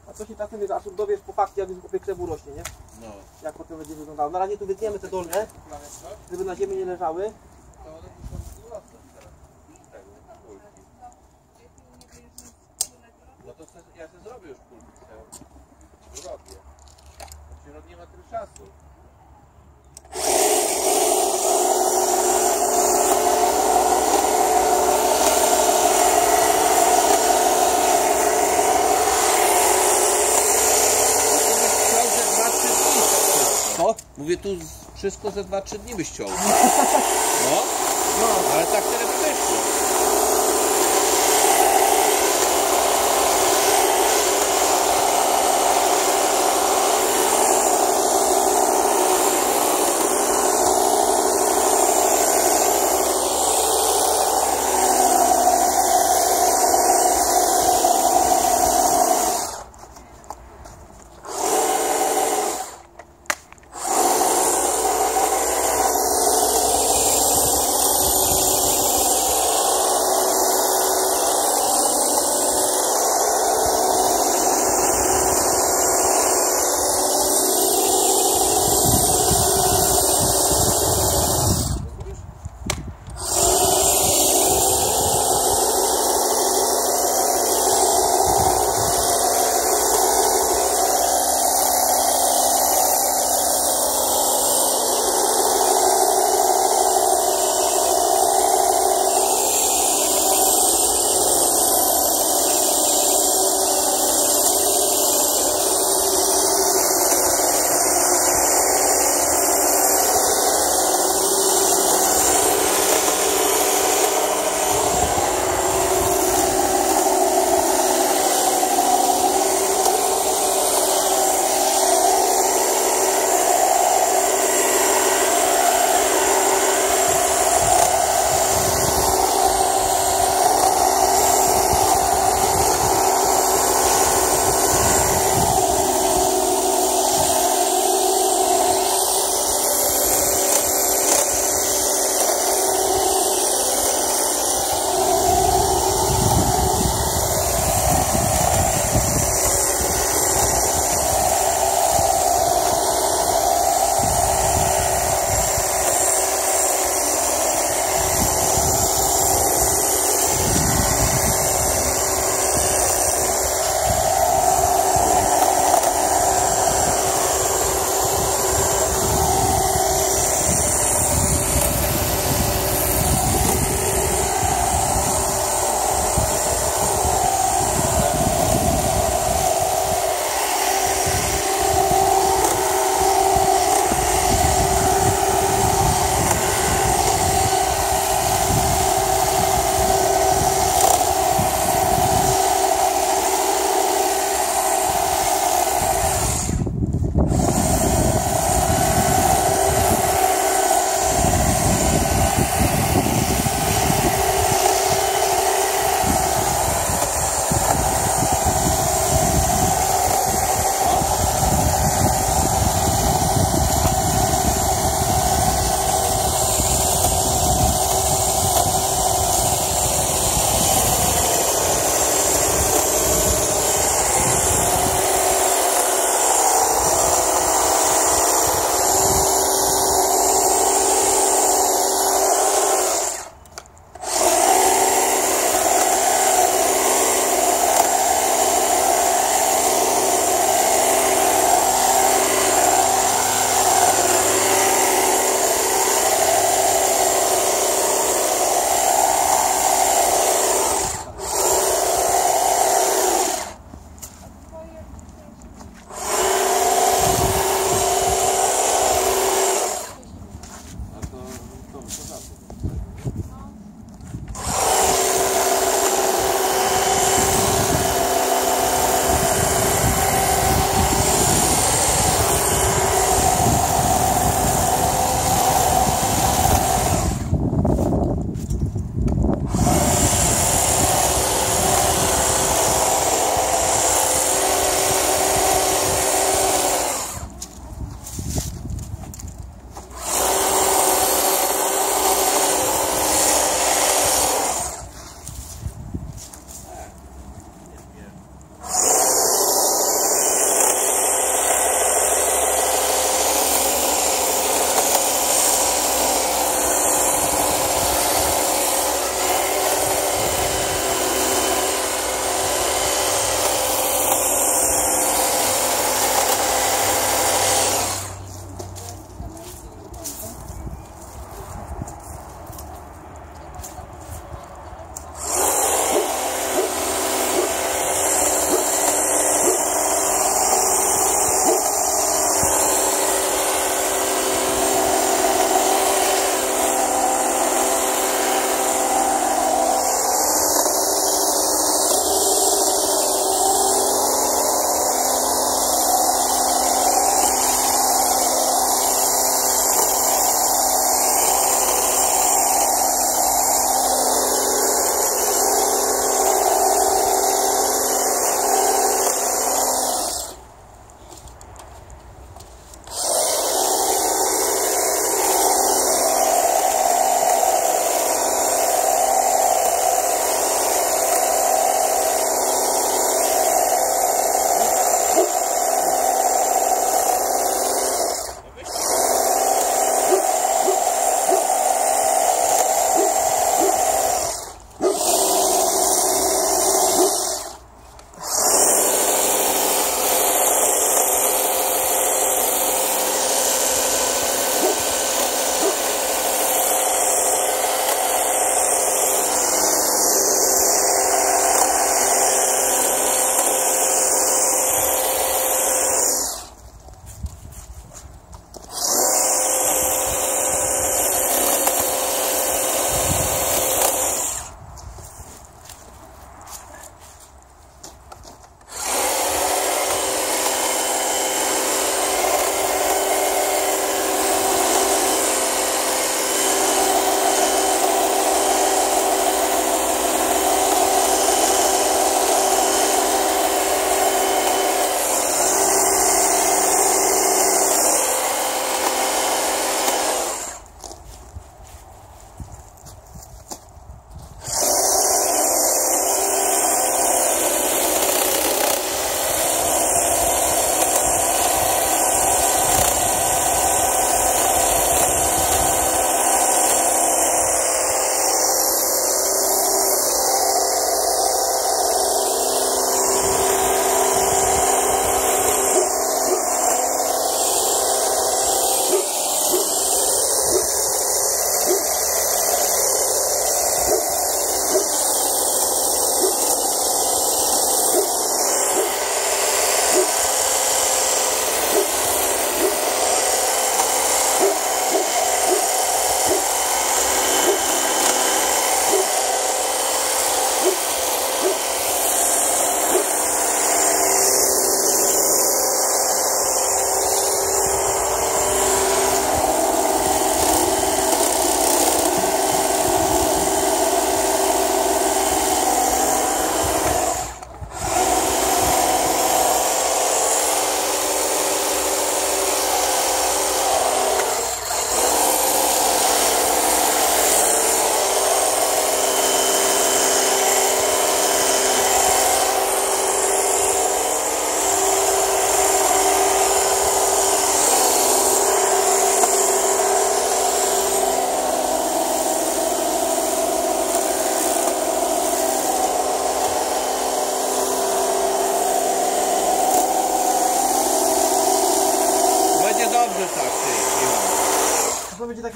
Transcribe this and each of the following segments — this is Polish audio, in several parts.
A co się czasem dowiesz po fakcie, jak już krzewu rośnie, nie? No. Jak potem będzie wyglądało. Na razie tu wytniemy te dolne, żeby na ziemi nie leżały. No to ja sobie zrobię już kulki, robię. Znaczy, nie ma tyle czasu. Co? Mówię, tu wszystko ze 2-3 dni byś ciął. No, ale tak tyle by wyszło.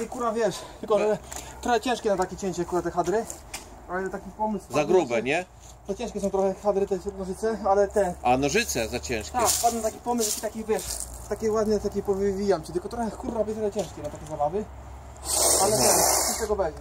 takie kurwa, wiesz, tylko że trochę ciężkie na takie cięcie kurwa te hadry. Ale taki pomysł... Za grube, nie? Za ciężkie są trochę hadry te nożyce, ale te... A nożyce za ciężkie. Tak, padł taki pomysł, że taki wiesz, takie ładne, takie powywijam ci, tylko trochę kurwa trochę ciężkie na takie zabawy. Ale ten, z tego będzie.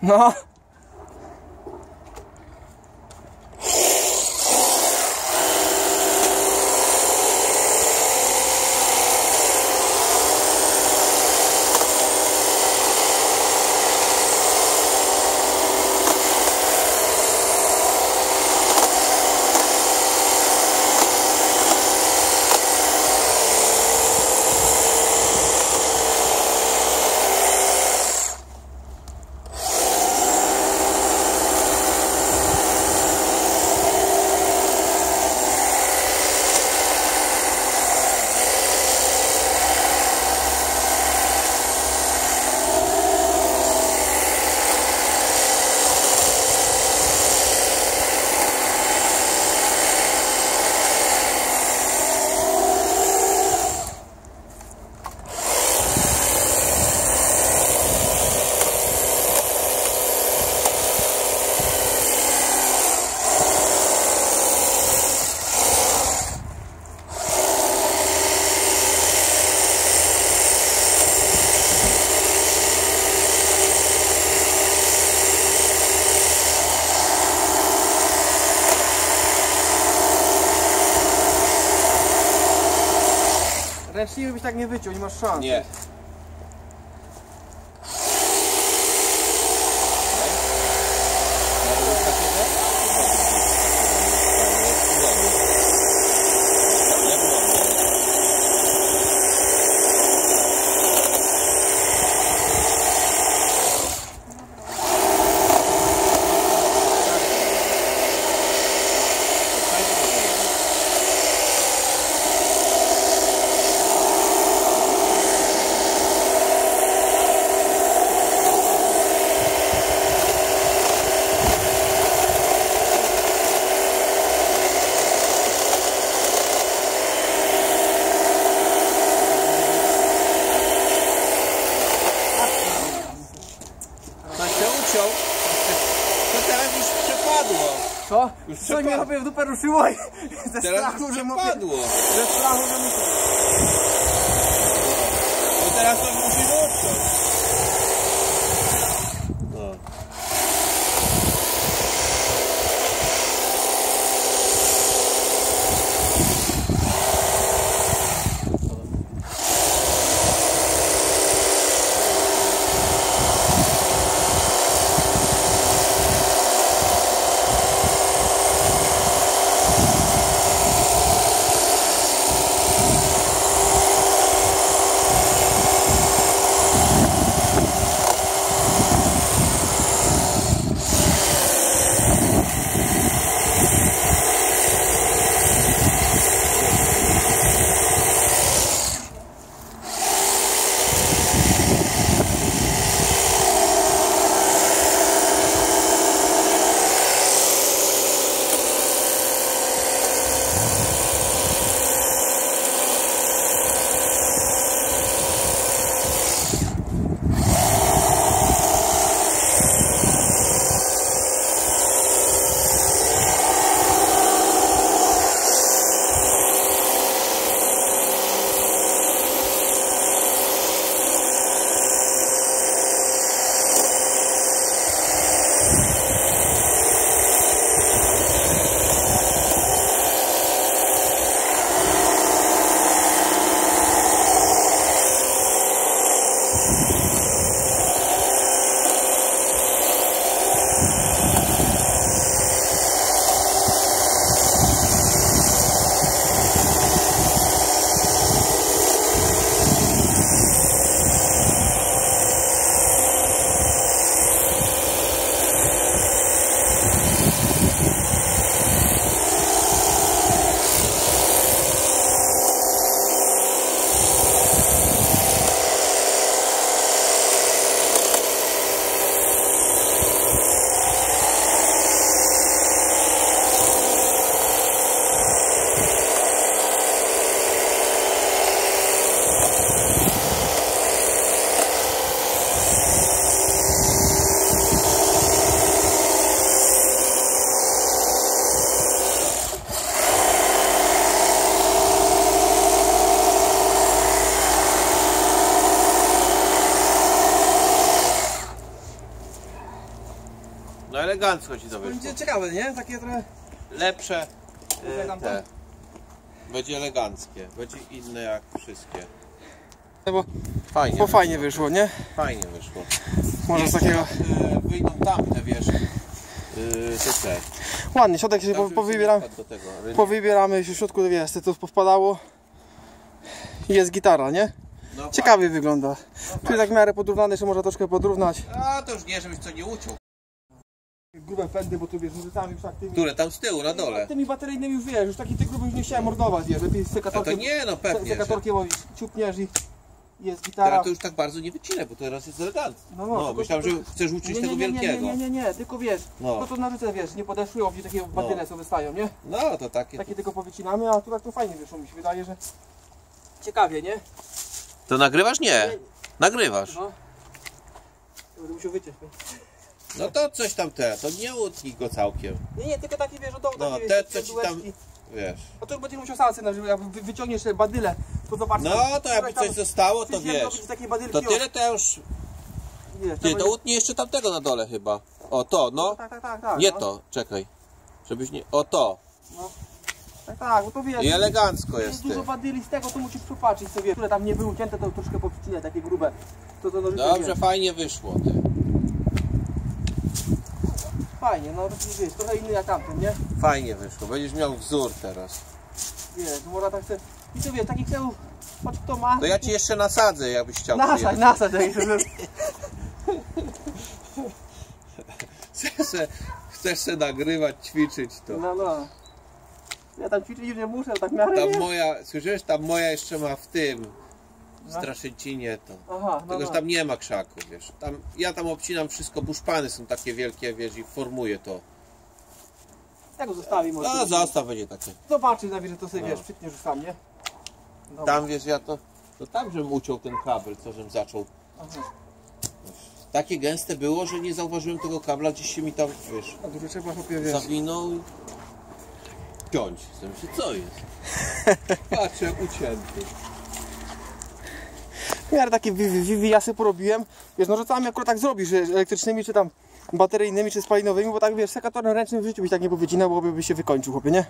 No. Ręcznikiem byś tak nie wyciął, nie masz szans. Nie. kurwa, Już co mnie robię w dupę ruszyło i ze Teraz strachu, już że przepadło. Ze strachu, że muszę. No teraz to musi odciąć. No. No elegancko ci to wyszło. Będzie ciekawe, nie? Takie trochę... Lepsze te. Będzie eleganckie. Będzie inne jak wszystkie. Bo Fajnie. fajnie wyszło, nie? Fajnie wyszło. Może z takiego... Wyjdą tamte, wiesz, te. Ładnie, środek się powybieramy, w środku, wiesz, to powpadało. I jest gitara, nie? No ciekawie wygląda. Tu tak w miarę podrównane, jeszcze można troszkę podrównać. A to już nie, żebyś co nie uciął. Grube pędy, bo tu wiesz, muzycami już tak tymi... Które tam z tyłu, na dole? Tymi bateryjnymi już wiesz, już taki ty gruby już nie chciałem mordować, wiesz, lepiej z sekatorkiem... A to nie, no pewnie, sekatorkiem ciupniesz i jest gitara. Teraz to już tak bardzo nie wycinę, bo teraz jest elegancko. No, myślałem, że chcesz uczyć tego wielkiego. Nie, tylko wiesz, no to na życie wiesz, nie podeszły, obdzie takie batyle co wystają, nie? No to takie... Takie tylko powycinamy, a tu tak to fajnie wyszło, mi się wydaje, że... Ciekawie, nie? To nagrywasz? Nie. Nagrywasz. No. Będę musiał wyciąć. No to coś tam to nie utnij go całkiem. Nie, tylko taki wiesz, oto no, takie, te wiesz, co ci tam, wiesz. A to już będziesz musiał sam sobie, jak wyciągniesz te badyle, to zobacz. No to jakby coś zostało, to wiesz. To tyle to ja już... Wiesz, Ty, to utnij jeszcze tamtego na dole chyba. O to, no. Tak. Nie no. to, czekaj. Żebyś nie... O to. No. Tak, bo to wiesz. I elegancko jest dużo badyli z tego, to musisz popatrzeć sobie, które tam nie były ucięte, to troszkę poprzycinać, takie grube. To dobrze, wiesz. Fajnie wyszło, ty. Fajnie, no wiesz, trochę inny jak tamten, nie? Fajnie wyszło, będziesz miał wzór teraz. Wiesz, można tak sobie... I tu wiesz, takich celów, choć kto ma... To ja ci jeszcze nasadzę, jakbyś chciał. Nasadź. Chcesz se nagrywać, ćwiczyć to. No. Ja tam ćwiczyć nie muszę, tak miarę tam nie. moja, słyszysz, tam moja jeszcze ma w tym, w Straszycinie to. Aha, tylko, że tam nie ma krzaków, wiesz. Ja tam obcinam wszystko, buszpany są takie wielkie, wiesz, i formuję to. Ja go zostawię może. No zostaw, będzie takie. Zobaczysz, że to sobie wiesz, przytniesz już sam, nie? Dobra. Tam wiesz, ja to tam żebym uciął ten kabel, co żem zaczął. Aha. takie gęste było, że nie zauważyłem tego kabla, gdzieś się mi tam, wiesz, A dużo trzeba chłopie, wiesz. zawinął i ciąć. Myślę, co jest? Patrzę, jak ucięty. W miarę takie wywiasy porobiłem. Wiesz, no czasami akurat tak zrobisz, że elektrycznymi, czy tam bateryjnymi, czy spalinowymi, bo tak wiesz, sekatorem ręcznym w życiu byś tak nie powycinał, bo by się wykończył, chłopie, nie?